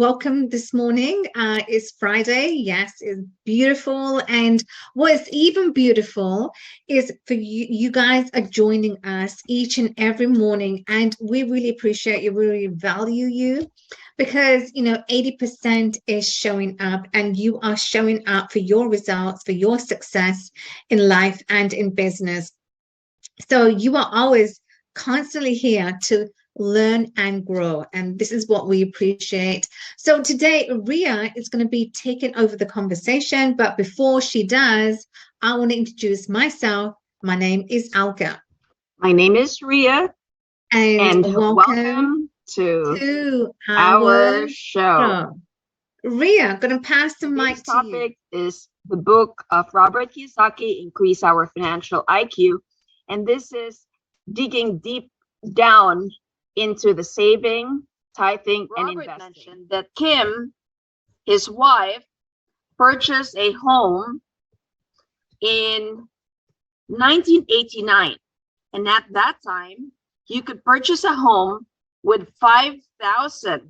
welcome this morning. It's Friday. Yes, it's beautiful. And what's even beautiful is for you guys are joining us each and every morning. And we really appreciate you, really value you, because, 80% is showing up, and you are showing up for your results, for your success in life and in business. So you are always constantly here to learn and grow, and this is what we appreciate. So today Ria is going to be taking over the conversation, but before she does, I want to introduce myself. My name is Alka. My name is Ria, and welcome to our show. Ria, I'm going to pass the mic to you. Today's topic is the book of Robert Kiyosaki, Increase Our Financial IQ, and this is digging deep down into the saving, tithing, and investing. That Kim, his wife, purchased a home in 1989, and at that time you could purchase a home with 5,000.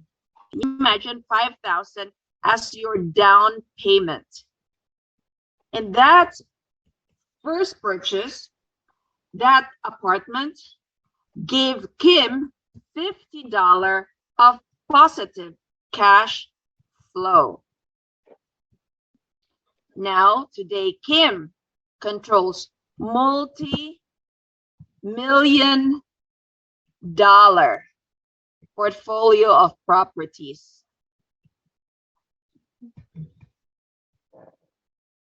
Can you imagine 5,000 as your down payment? And that first purchase, that apartment, gave Kim $50 of positive cash flow. Now, today, Kim controls multi-million-dollar portfolio of properties.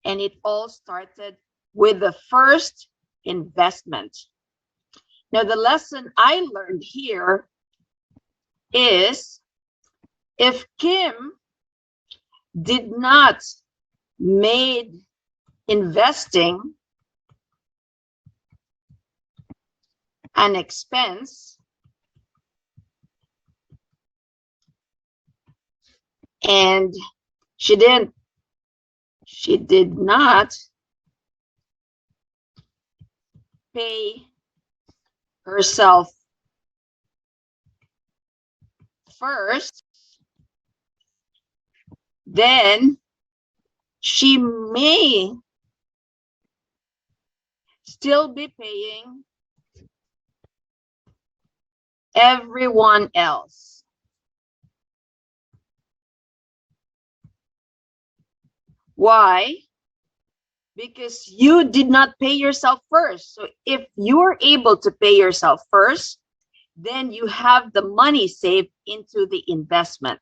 And it all started with the first investment. Now, the lesson I learned here is if Kim did not made investing an expense, and she did not pay herself first, then she may still be paying everyone else. Why? Because you did not pay yourself first. So if you are able to pay yourself first, then you have the money saved into the investment.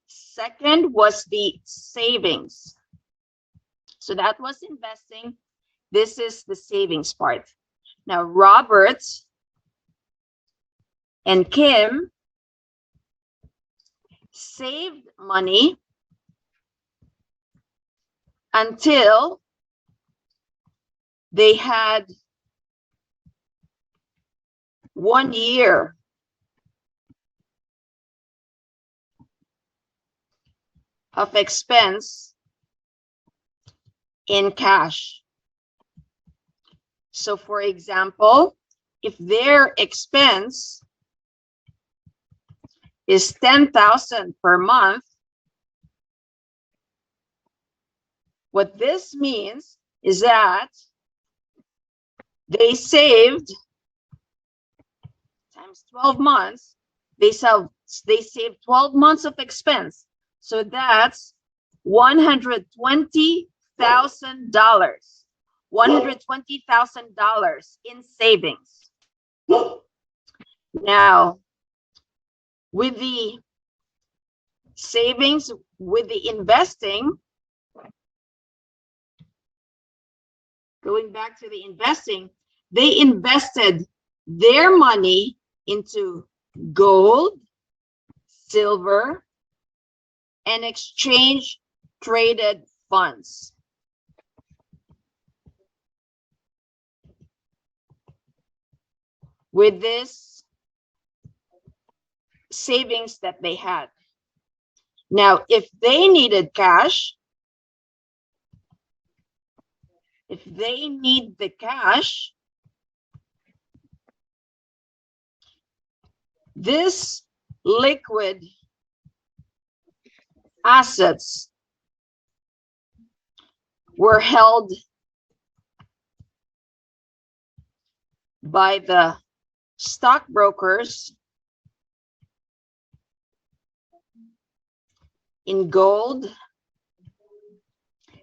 Second was the savings. So that was investing. This is the savings part. Now, Robert and Kim saved money until they had 1 year of expense in cash. So for example, if their expense is 10,000 per month, what this means is that they saved times 12 months, they saved 12 months of expense. So that's $120,000. $120,000 in savings. Now, with the savings, with the investing, going back to the investing, they invested their money into gold, silver, and exchange traded funds. With this savings that they had. Now, if they needed cash, if they need the cash, this liquid assets were held by the stockbrokers in gold,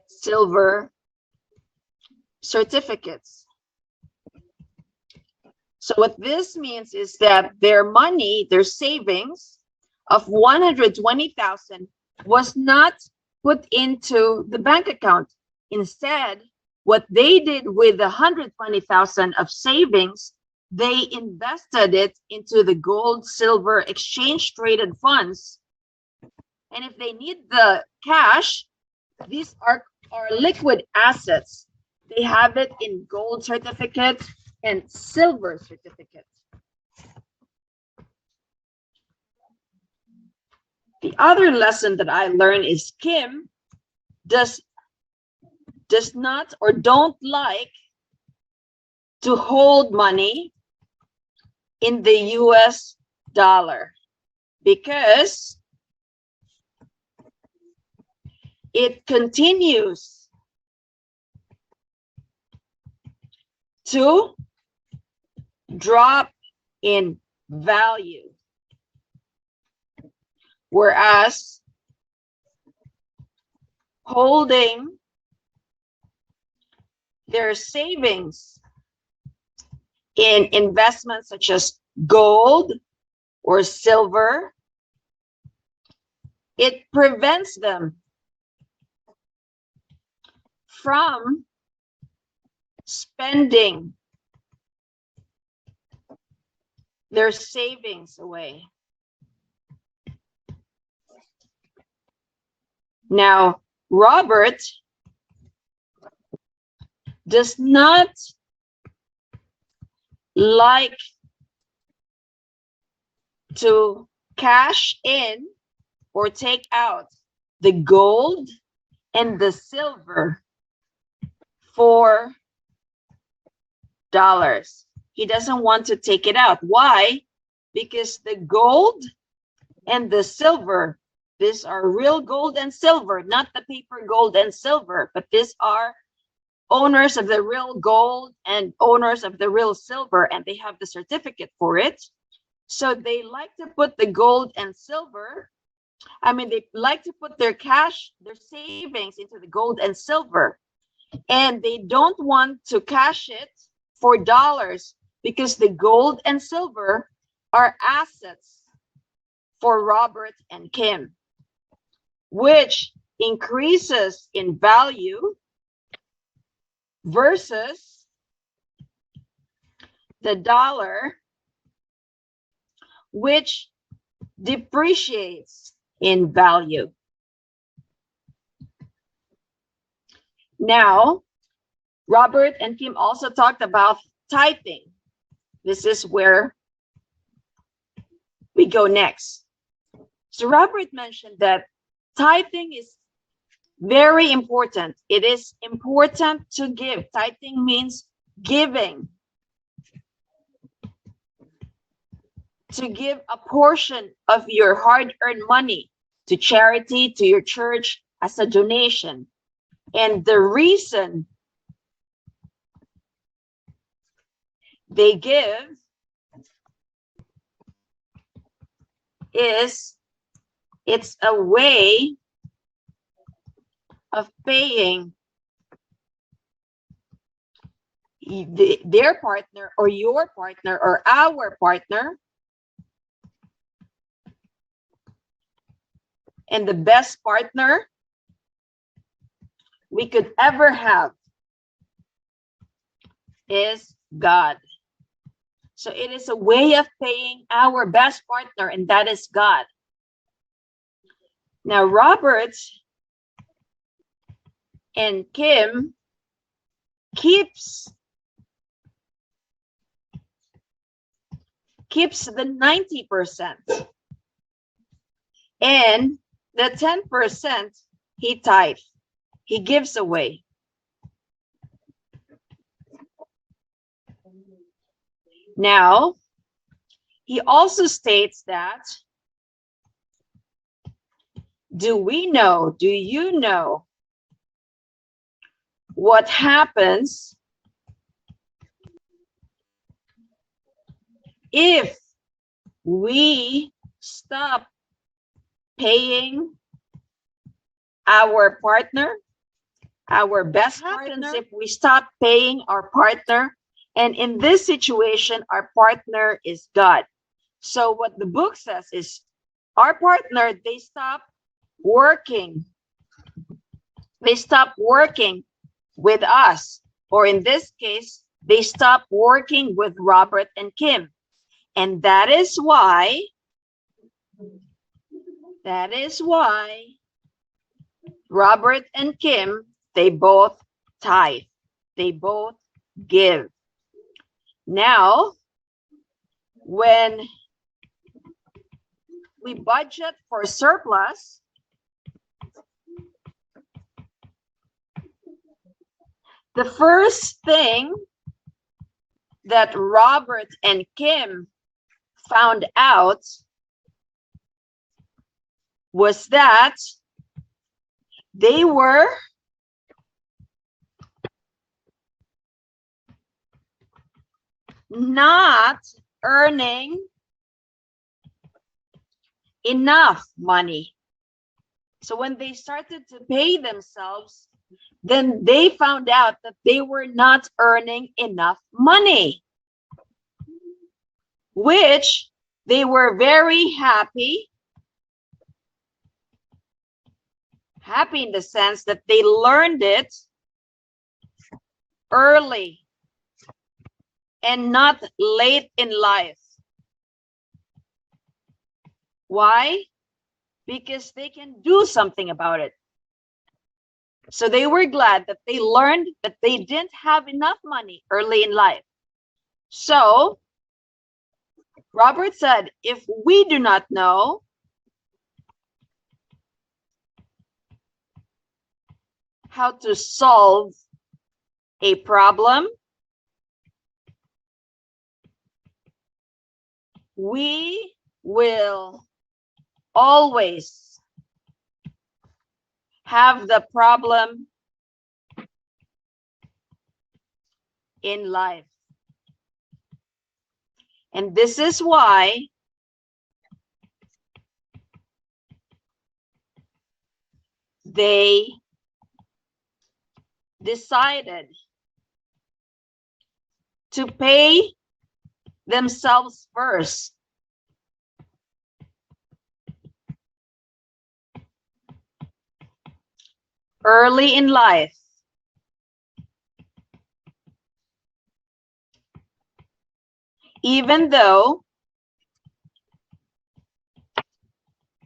silver certificates. So what this means is that their money, their savings of 120,000 was not put into the bank account. Instead, what they did with the 120,000 of savings, they invested it into the gold, silver, exchange traded funds. And if they need the cash, these are liquid assets. They have it in gold certificates and silver certificates. The other lesson that I learned is Kim does not or don't like to hold money in the US dollar because it continues to drop in value. Whereas holding their savings in investments such as gold or silver, it prevents them from spending their savings away. Now, Robert does not like to cash in or take out the gold and the silver for dollars. He doesn't want to take it out. Why? Because the gold and the silver, these are real gold and silver, not the paper gold and silver, but these are owners of the real gold and owners of the real silver, and they have the certificate for it. So they like to put the gold and silver, they like to put their cash, their savings into the gold and silver, and they don't want to cash it for dollars because the gold and silver are assets for Robert and Kim, which increases in value versus the dollar, which depreciates in value. Now, Robert and Kim also talked about tithing. This is where we go next. So Robert mentioned that tithing is very important. It is important to give. Tithing means giving. To give a portion of your hard-earned money to charity, to your church as a donation. And the reason they give is it's a way of paying their partner or your partner or our partner. And the best partner we could ever have is God. So it is a way of paying our best partner, and that is God. Now, Robert and Kim keeps the 90%, and the 10% he tithes, he gives away. Now, he also states that Do you know what happens if we stop paying our partner, our best partner? If we stop paying our partner, and in this situation, our partner is God. So what the book says is our partner, they stop working. They stop working with us, or in this case, they stop working with Robert and Kim. And that is why Robert and Kim, they both tithe. They both give. Now, when we budget for surplus, the first thing that Robert and Kim found out was that they were not earning enough money. So when they started to pay themselves, then they found out that they were not earning enough money, which they were very happy. Happy in the sense that they learned it early and not late in life. Why? Because they can do something about it. So they were glad that they learned that they didn't have enough money early in life. So Robert said, if we do not know how to solve a problem, we will always have the problem in life. And this is why they decided to pay themselves first. Early in life. Even though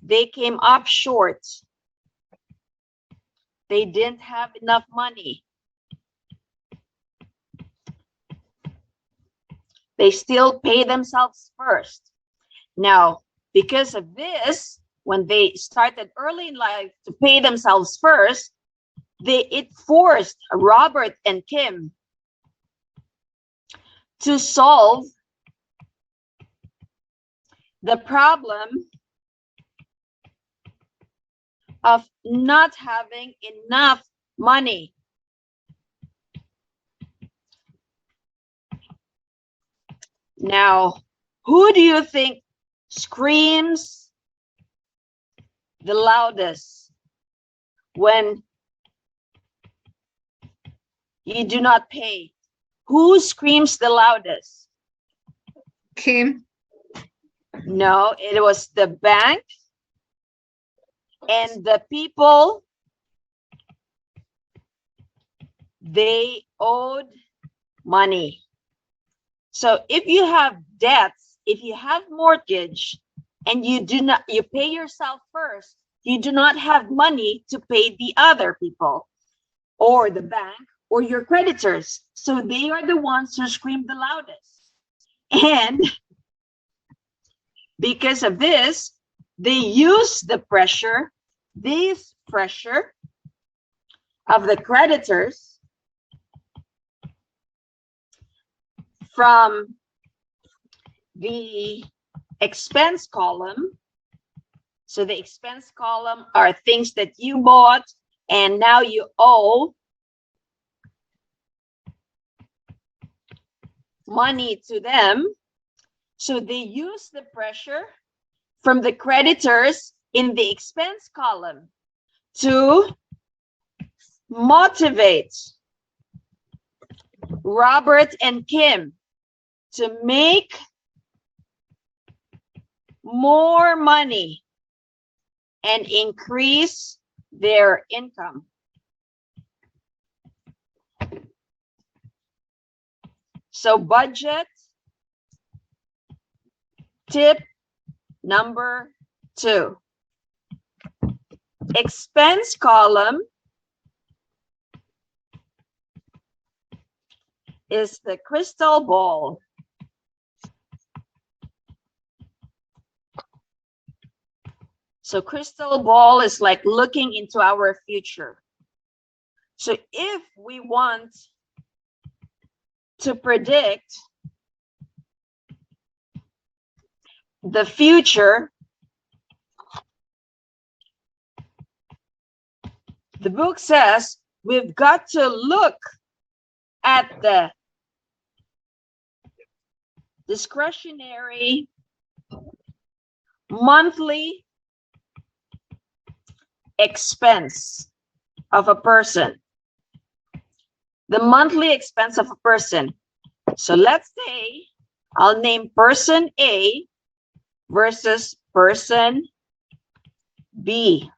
they came up short, they didn't have enough money, they still pay themselves first. Now, because of this, when they started early in life to pay themselves first, it forced Robert and Kim to solve the problem of not having enough money. Now, who do you think screams the loudest when you do not pay? Who screams the loudest? Kim. No, it was the bank and the people. They owed money. So if you have debts, if you have mortgage, and you pay yourself first, you do not have money to pay the other people or the bank or your creditors. So they are the ones who scream the loudest. And because of this, they use this pressure of the creditors from the expense column. So the expense column are things that you bought and now you owe money to them. So they use the pressure from the creditors in the expense column to motivate Robert and Kim to make more money and increase their income. So budget tip number 2. Expense column is the crystal ball. So crystal ball is like looking into our future. So if we want to predict the future, the book says we've got to look at the discretionary monthly expense of a person. The monthly expense of a person. So let's say I'll name person A versus person B.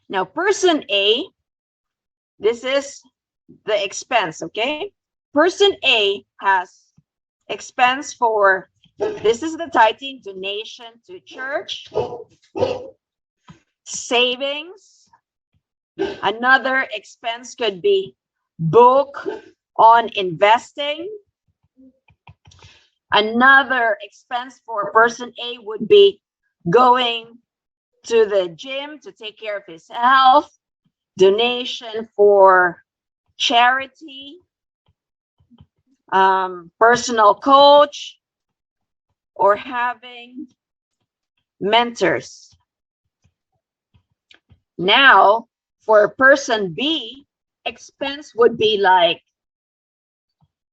Now, person A, this is the expense, okay? Person A has expense for, this is the tithing, donation to church, savings. Another expense could be book on investing. Another expense for person A would be going to the gym to take care of his health, donation for charity, personal coach, or having mentors. Now, for person B, expense would be like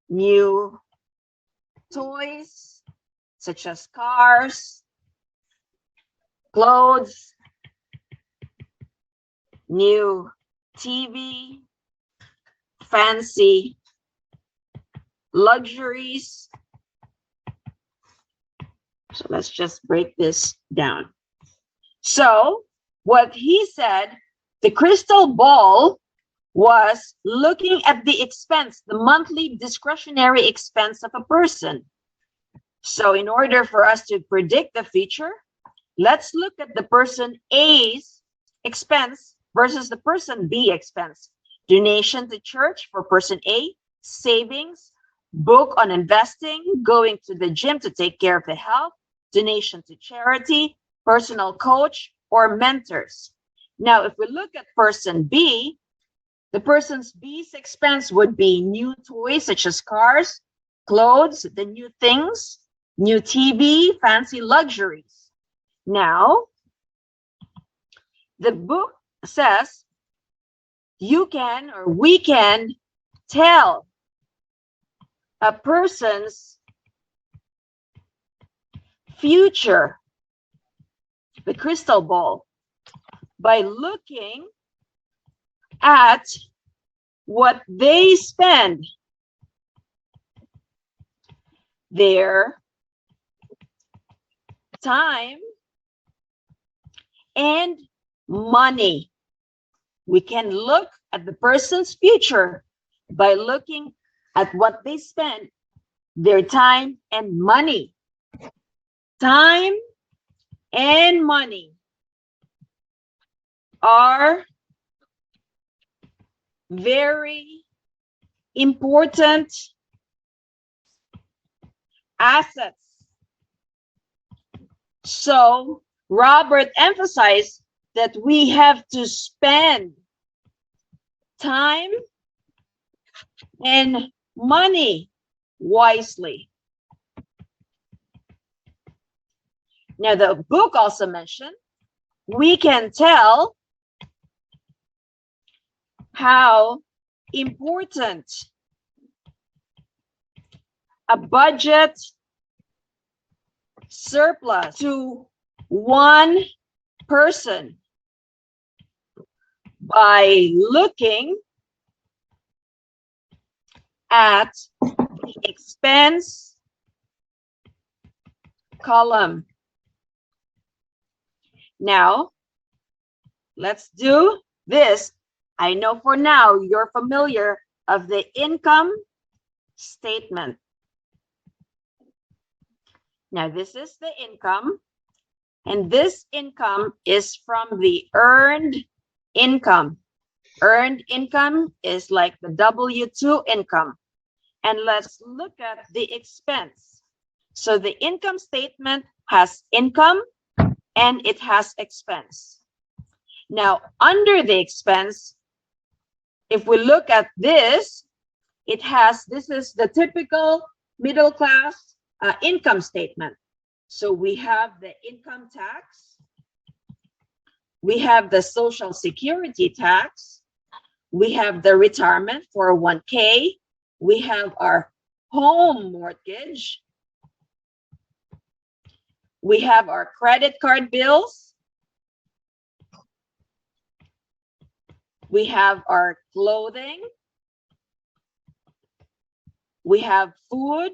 new toys, such as cars, clothes, new TV, fancy luxuries. So let's just break this down. So what he said, the crystal ball was looking at the expense, the monthly discretionary expense of a person. So in order for us to predict the future, let's look at the person A's expense versus the person B expense. Donation to church for person A, savings, book on investing, going to the gym to take care of the health, donation to charity, personal coach, or mentors. Now, if we look at person B, the person's B's expense would be new toys such as cars, clothes, the new things, new TV, fancy luxuries. Now, the book says you can, or we can, tell a person's future, the crystal ball, by looking at what they spend their time and money. We can look at the person's future by looking at what they spend their time and money. Time and money are very important assets. So Robert emphasized that we have to spend time and money wisely. Now, the book also mentioned we can tell how important a budget surplus to one person by looking at the expense column. Now, let's do this. I know for now you're familiar of the income statement. Now, this is the income, and this income is from the earned income. Earned income is like the W-2 income. And let's look at the expense. So the income statement has income and it has expense. Now, under the expense, if we look at this, it has, this is the typical middle class income statement. So we have the income tax, we have the social security tax, we have the retirement 401k, we have our home mortgage, we have our credit card bills, we have our clothing, we have food,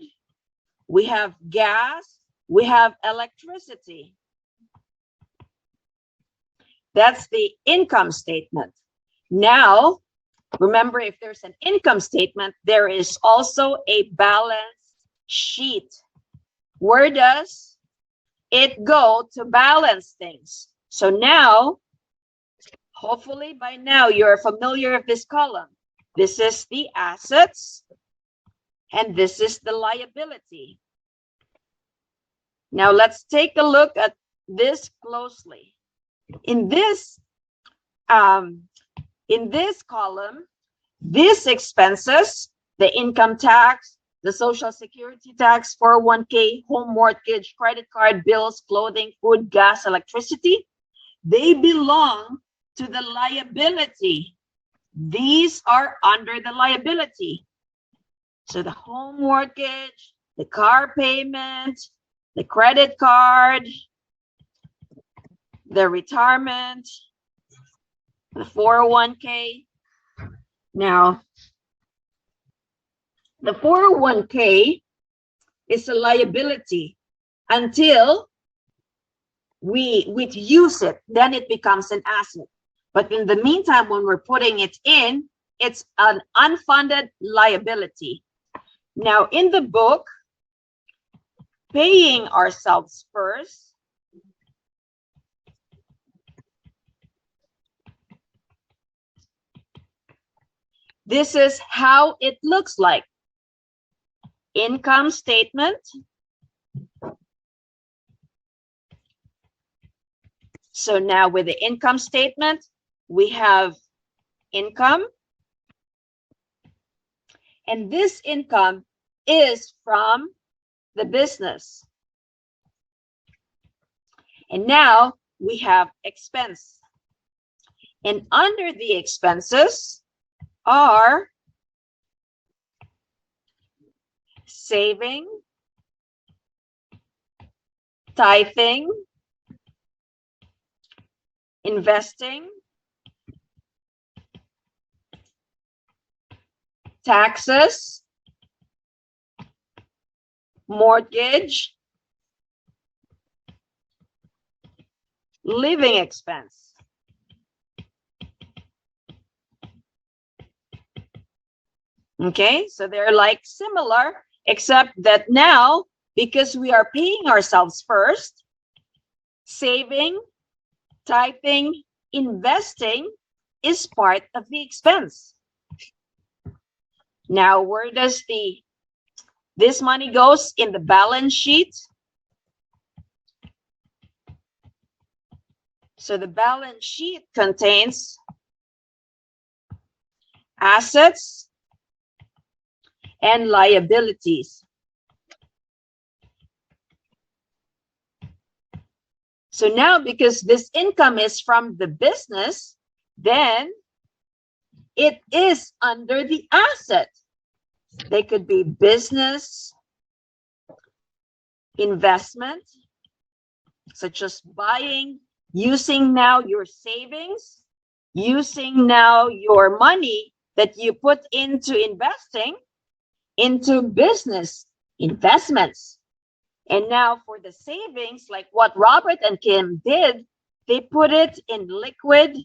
we have gas, we have electricity. That's the income statement. Now, remember, if there's an income statement, there is also a balance sheet. Where does it go to balance things? So now, hopefully by now you're familiar with this column. This is the assets and this is the liability. Now let's take a look at this closely. In this column, these expenses, the income tax, the social security tax, 401k, home mortgage, credit card bills, clothing, food, gas, electricity, they belong to the liability. These are under the liability. So the home mortgage, the car payment, the credit card, the retirement, the 401k. Now, the 401k is a liability until we use it, then it becomes an asset. But in the meantime, when we're putting it in, it's an unfunded liability. Now, in the book, Paying Ourselves First, this is how it looks like. Income statement. So now with the income statement, we have income. And this income is from the business. And now we have expense. And under the expenses are saving, tithing, investing, taxes, mortgage, living expense. Okay, so they're like similar, except that now, because we are paying ourselves first, saving, tithing, investing is part of the expense. Now, where does this money goes in the balance sheet? So the balance sheet contains assets and liabilities. So now, because this income is from the business, then it is under the asset. They could be business, investment, such as buying, using now your savings, using now your money that you put into investing into business investments. And now for the savings, like what Robert and Kim did, they put it in liquid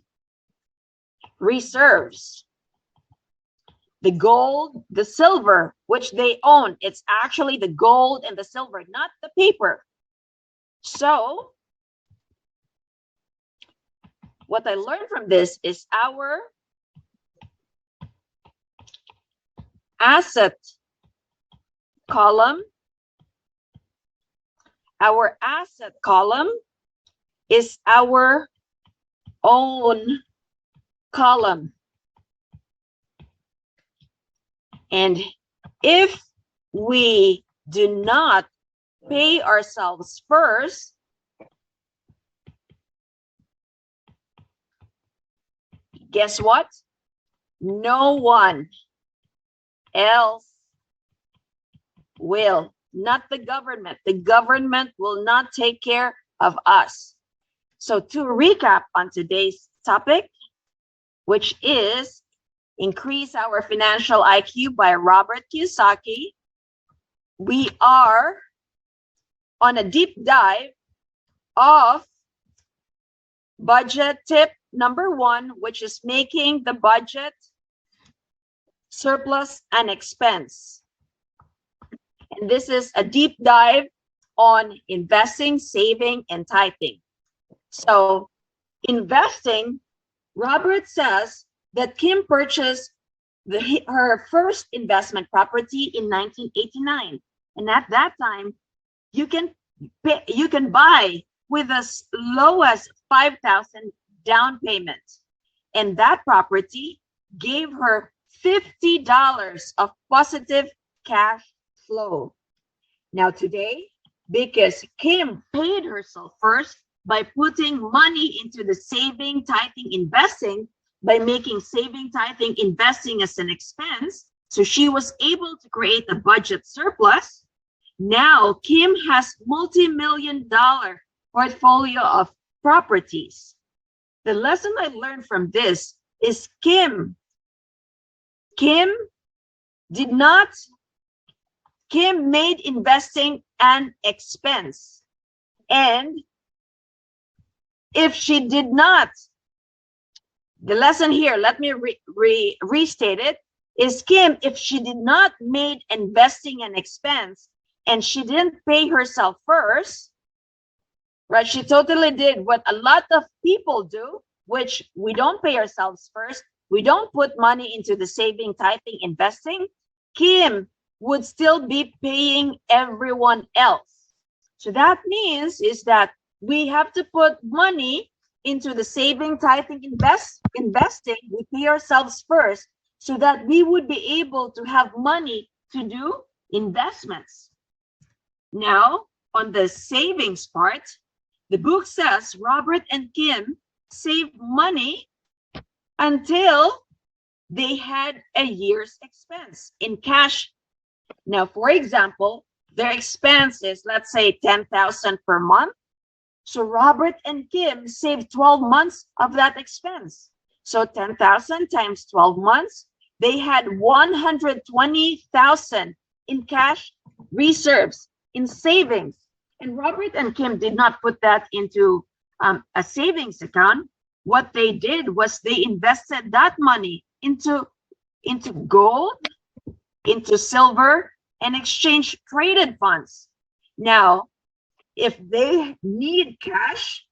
reserves. The gold, the silver, which they own, it's actually the gold and the silver, not the paper. So what I learned from this is our asset column, is our own column. And if we do not pay ourselves first, guess what? No one else will, not the government. The government will not take care of us. So to recap on today's topic, which is Increase Our Financial IQ by 𝗦𝗵𝗲, we are on a deep dive of budget tip number 1, which is making the budget surplus and expense. And this is a deep dive on investing, saving, and tithing. So investing, Robert says that Kim purchased her first investment property in 1989. And at that time, you can buy with as low as $5,000 down payment. And that property gave her $50 of positive cash flow. Now today, because Kim paid herself first by putting money into the saving, tithing, investing, by making saving, tithing, investing as an expense, so she was able to create a budget surplus. Now Kim has multi-million-dollar portfolio of properties. The lesson I learned from this is Kim made investing an expense. And if she did not, the lesson here, let me restate it, is Kim, if she did not made investing an expense and she didn't pay herself first, right? She totally did what a lot of people do, which we don't pay ourselves first. We don't put money into the saving, tithing, investing. Kim would still be paying everyone else. So that means is that we have to put money into the saving, tithing, investing. We pay ourselves first so that we would be able to have money to do investments. Now, on the savings part, the book says Robert and Kim saved money until they had a year's expense in cash. Now, for example, their expense is, let's say, $10,000 per month. So Robert and Kim saved 12 months of that expense. So 10,000 times 12 months, they had 120,000 in cash reserves, in savings. And Robert and Kim did not put that into a savings account. What they did was they invested that money into gold, into silver, and exchange traded funds. Now, if they need cash,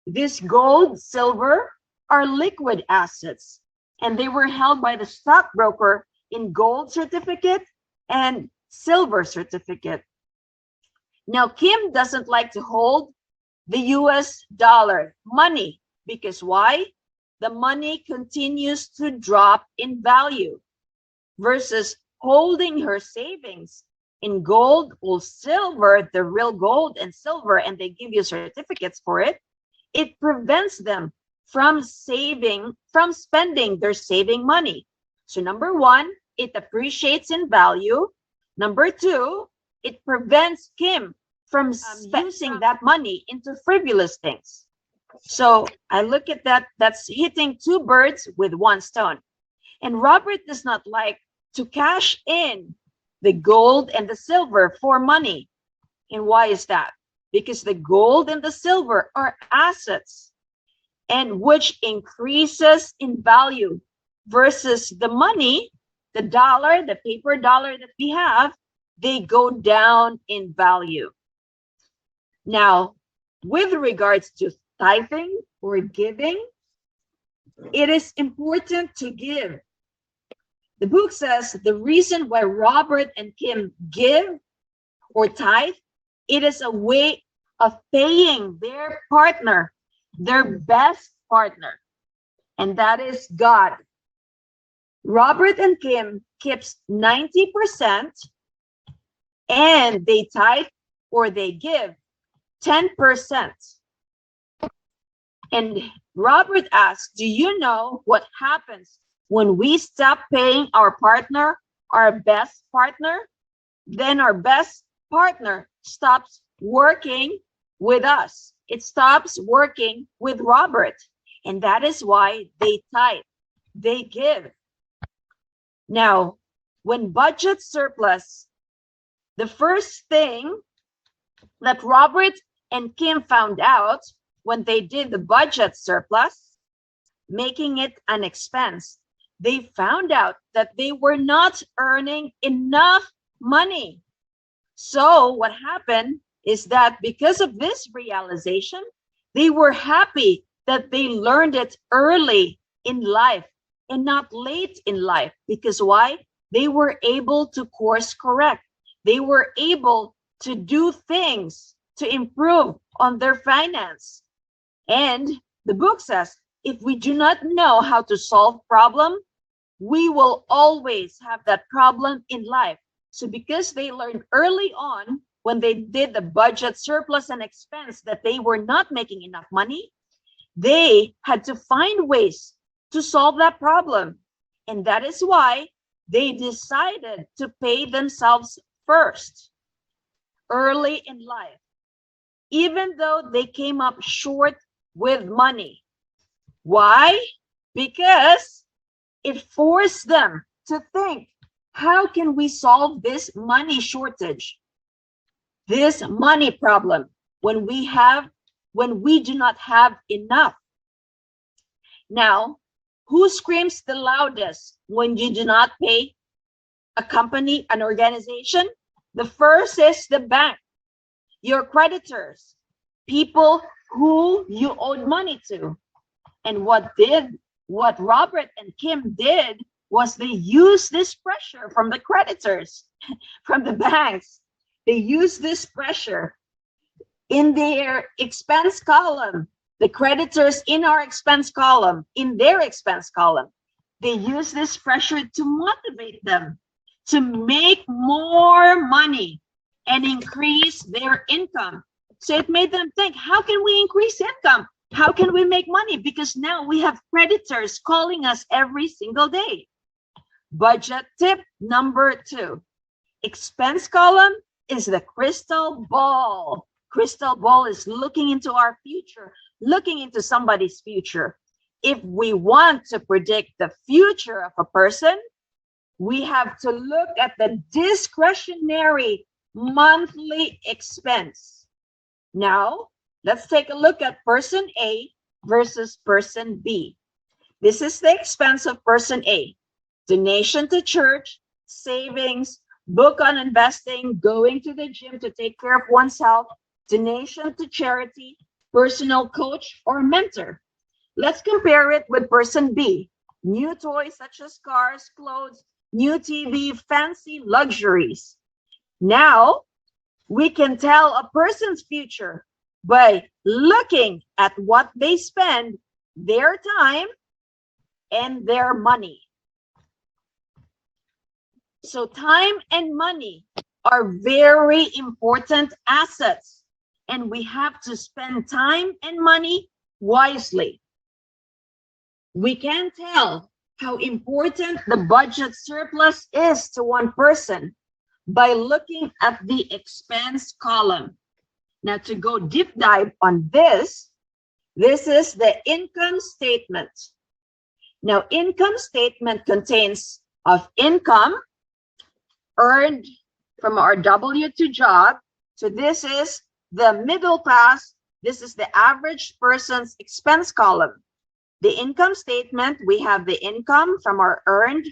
this gold, silver are liquid assets, and they were held by the stockbroker in gold certificate and silver certificate. Now, Kim doesn't like to hold the US dollar money because why? The money continues to drop in value versus holding her savings in gold or silver, the real gold and silver, and they give you certificates for it, it prevents them from spending their saving money. So number one, it appreciates in value. Number two, it prevents Kim from using that money into frivolous things. So I look at that, that's hitting two birds with one stone. And Robert does not like to cash in the gold and the silver for money. And why is that? Because the gold and the silver are assets, and which increases in value, versus the money, the dollar, the paper dollar that we have, they go down in value. Now, with regards to tithing or giving, it is important to give. The book says the reason why Robert and Kim give or tithe, it is a way of paying their partner, their best partner, and that is God. Robert and Kim keeps 90%, and they tithe or they give 10%. And Robert asks, do you know what happens when we stop paying our partner, our best partner? Then our best partner stops working with us. It stops working with Robert. And that is why they tithe, they give. Now, when budget surplus, the first thing that Robert and Kim found out when they did the budget surplus, making it an expense, they found out that they were not earning enough money. So what happened is that because of this realization, they were happy that they learned it early in life and not late in life. Because why? They were able to course correct. They were able to do things to improve on their finance. And the book says, if we do not know how to solve problem, we will always have that problem in life. So because they learned early on when they did the budget surplus and expense that they were not making enough money, they had to find ways to solve that problem. And that is why they decided to pay themselves first, early in life, even though they came up short with money. Why? Because it forced them to think, how can we solve this money shortage, this money problem, when we do not have enough? Now, who screams the loudest when you do not pay a company, an organization? The first is the bank, your creditors, people who you owed money to. And what Robert and Kim did was they used this pressure from the creditors, from the banks. They used this pressure in their expense column, the creditors in our expense column, in their expense column. They use this pressure to motivate them to make more money and increase their income. So it made them think, how can we increase income? How can we make money? Because now we have creditors calling us every single day. Budget tip number 2. Expense column is the crystal ball. Crystal ball is looking into our future, looking into somebody's future. If we want to predict the future of a person, we have to look at the discretionary monthly expense. Now, let's take a look at person A versus person B. This is the expense of person A. Donation to church, savings, book on investing, going to the gym to take care of one's health, donation to charity, personal coach or mentor. Let's compare it with person B. New toys such as cars, clothes, new TV, fancy luxuries. Now, we can tell a person's future by looking at what they spend their time and their money. So time and money are very important assets, and we have to spend time and money wisely. We can tell how important the budget surplus is to one person by looking at the expense column. Now, to go deep dive on this is the income statement. Now, income statement contains of income earned from our W-2 job. So this is the middle class. This is the average person's expense column. The income statement, we have the income from our earned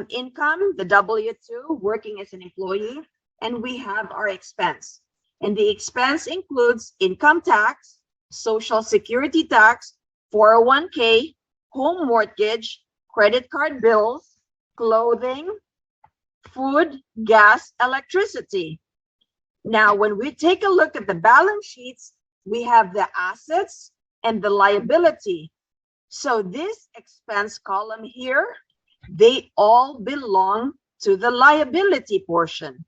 income, the W-2, working as an employee, and we have our expense. And the expense includes income tax, social security tax, 401k, home mortgage, credit card bills, clothing, food, gas, electricity. Now, when we take a look at the balance sheets, we have the assets and the liability. So this expense column here, they all belong to the liability portion.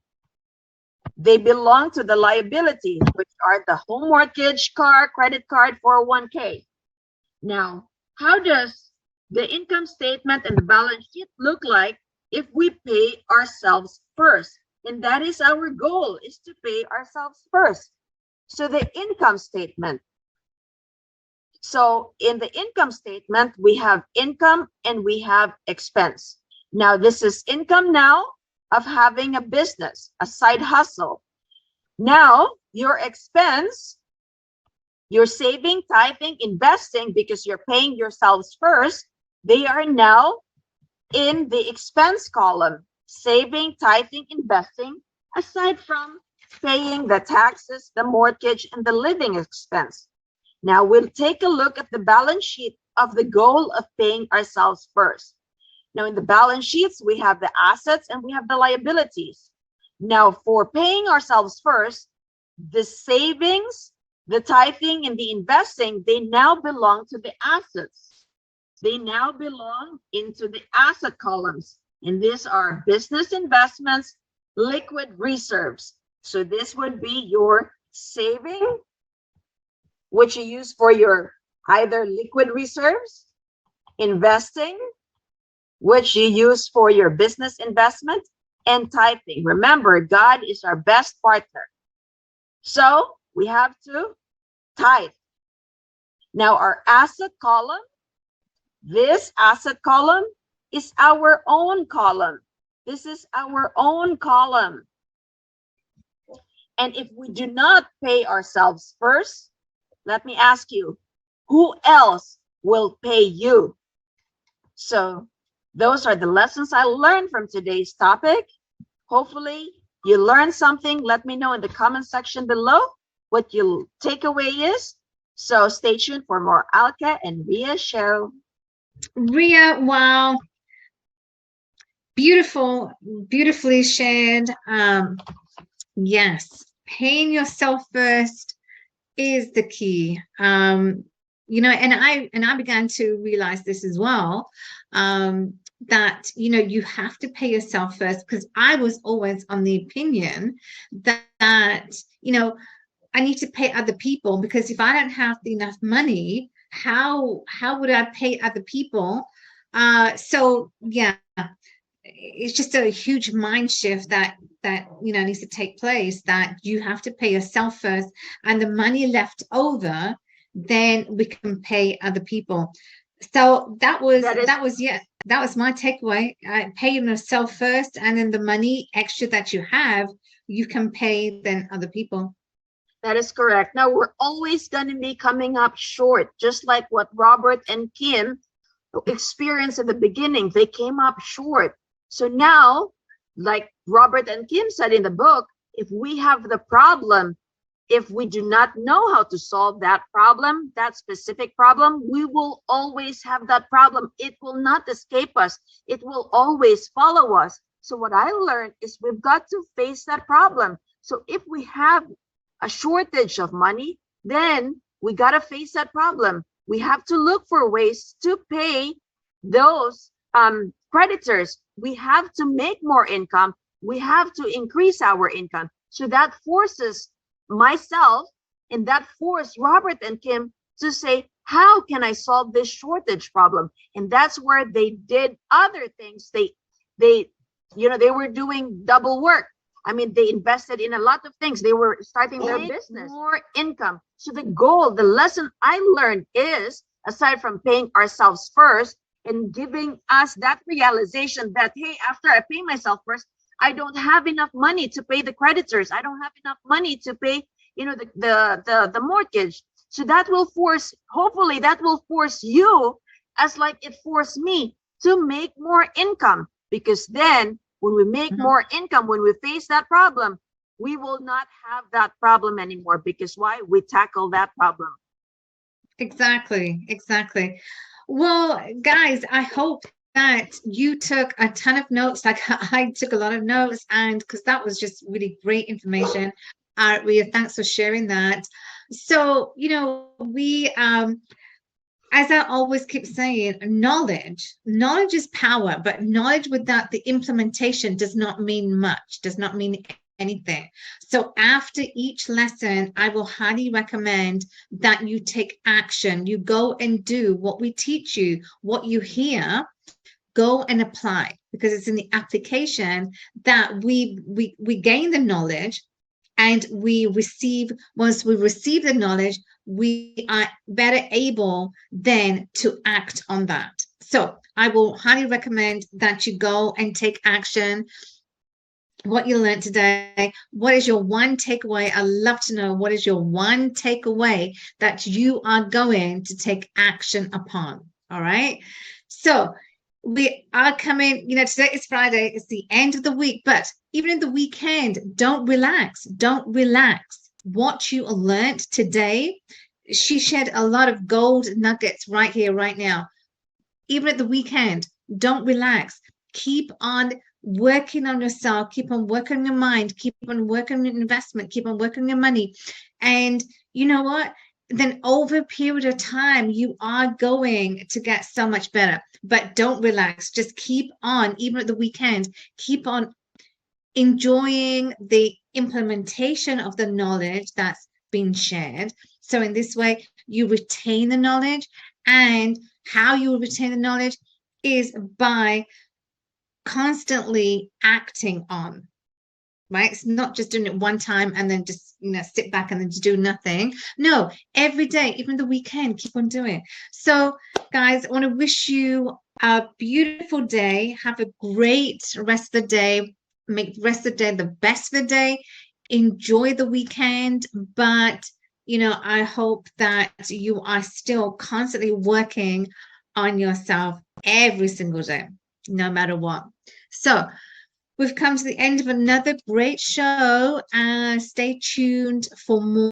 They belong to the liability, which are the home mortgage, car, credit card, 401k. Now, how does the income statement and the balance sheet look like if we pay ourselves first? And that is our goal, is to pay ourselves first. So the income statement. So in the income statement, we have income and we have expense. Now, this is income now of having a business, a side hustle. Now, your expense, you're saving, tithing, investing, because you're paying yourselves first. They are now in the expense column, saving, tithing, investing, aside from paying the taxes, the mortgage, and the living expense. Now we'll take a look at the balance sheet of the goal of paying ourselves first. Now in the balance sheets, we have the assets and we have the liabilities. Now for paying ourselves first, the savings, the tithing, and the investing, they now belong to the assets. They now belong into the asset columns. And these are business investments, liquid reserves. So this would be your saving, which you use for your either liquid reserves, investing, which you use for your business investment, and tithing. Remember, God is our best partner. So we have to tithe. Now our asset column, this asset column is our own column. This is our own column. And if we do not pay ourselves first, let me ask you, who else will pay you? So those are the lessons I learned from today's topic. Hopefully you learned something. Let me know in the comment section below what your takeaway is. So stay tuned for more Alka and Ria show. Ria, wow. Beautiful, beautifully shared. Yes, paying yourself first is the key. You know, and I began to realize this as well, that, you know, you have to pay yourself first, because I was always on the opinion that, you know, I need to pay other people, because if I don't have enough money, how would I pay other people? So yeah, it's just a huge mind shift that you know needs to take place, that you have to pay yourself first, and the money left over, then we can pay other people. So that was my takeaway. Pay yourself first, and then the money extra that you have, you can pay then other people. That is correct. Now we're always going to be coming up short, just like what Robert and Kim experienced at the beginning. They came up short. So now, like Robert and Kim said in the book, if we have the problem, if we do not know how to solve that problem, that specific problem, we will always have that problem. It will not escape us. It will always follow us. So what I learned is we've got to face that problem. So if we have a shortage of money, then we got to face that problem. We have to look for ways to pay those creditors. We have to make more income. we have to increase our income. So that forces myself, and that forced Robert and Kim to say, how can I solve this shortage problem? And that's where they did other things. They were doing double work. I mean, they invested in a lot of things. They were starting their business, more income. So the goal, the lesson I learned is, aside from paying ourselves first and giving us that realization that, hey, after I pay myself first, I don't have enough money to pay the creditors. I don't have enough money to pay, the mortgage. So that will force, hopefully that will force you, as like it forced me, to make more income. Because then when we make more income, when we face that problem, we will not have that problem anymore. Because why? We tackle that problem. Exactly. Well, guys, I hope that you took a ton of notes. Like I took a lot of notes, and because that was just really great information. Ria, thanks for sharing that. So, we as I always keep saying, knowledge is power, but knowledge without the implementation does not mean much, does not mean anything. So after each lesson, I will highly recommend that you take action. You go and do what we teach you, what you hear, go and apply, because it's in the application that we gain the knowledge, and once we receive the knowledge, we are better able then to act on that. So I will highly recommend that you go and take action. What you learned today, what is your one takeaway? I'd love to know, what is your one takeaway that you are going to take action upon? All right. So we are coming, today is Friday, it's the end of the week, but even in the weekend, don't relax. What you learned today, she shared a lot of gold nuggets right here, right now. Even at the weekend, don't relax. Keep on working on yourself, keep on working on your mind, keep on working on your investment, keep on working on your money. And you know what? Then over a period of time, you are going to get so much better. But don't relax. Just keep on, even at the weekend, keep on enjoying the implementation of the knowledge that's been shared. So in this way, you retain the knowledge, and how you retain the knowledge is by constantly acting on, right? It's not just doing it one time and then just sit back and then just do nothing. No, every day, even the weekend, keep on doing it. So guys, I want to wish you a beautiful day. Have a great rest of the day. Make the rest of the day the best of the day. Enjoy the weekend, but I hope that you are still constantly working on yourself every single day, no matter what. So we've come to the end of another great show. Stay tuned for more.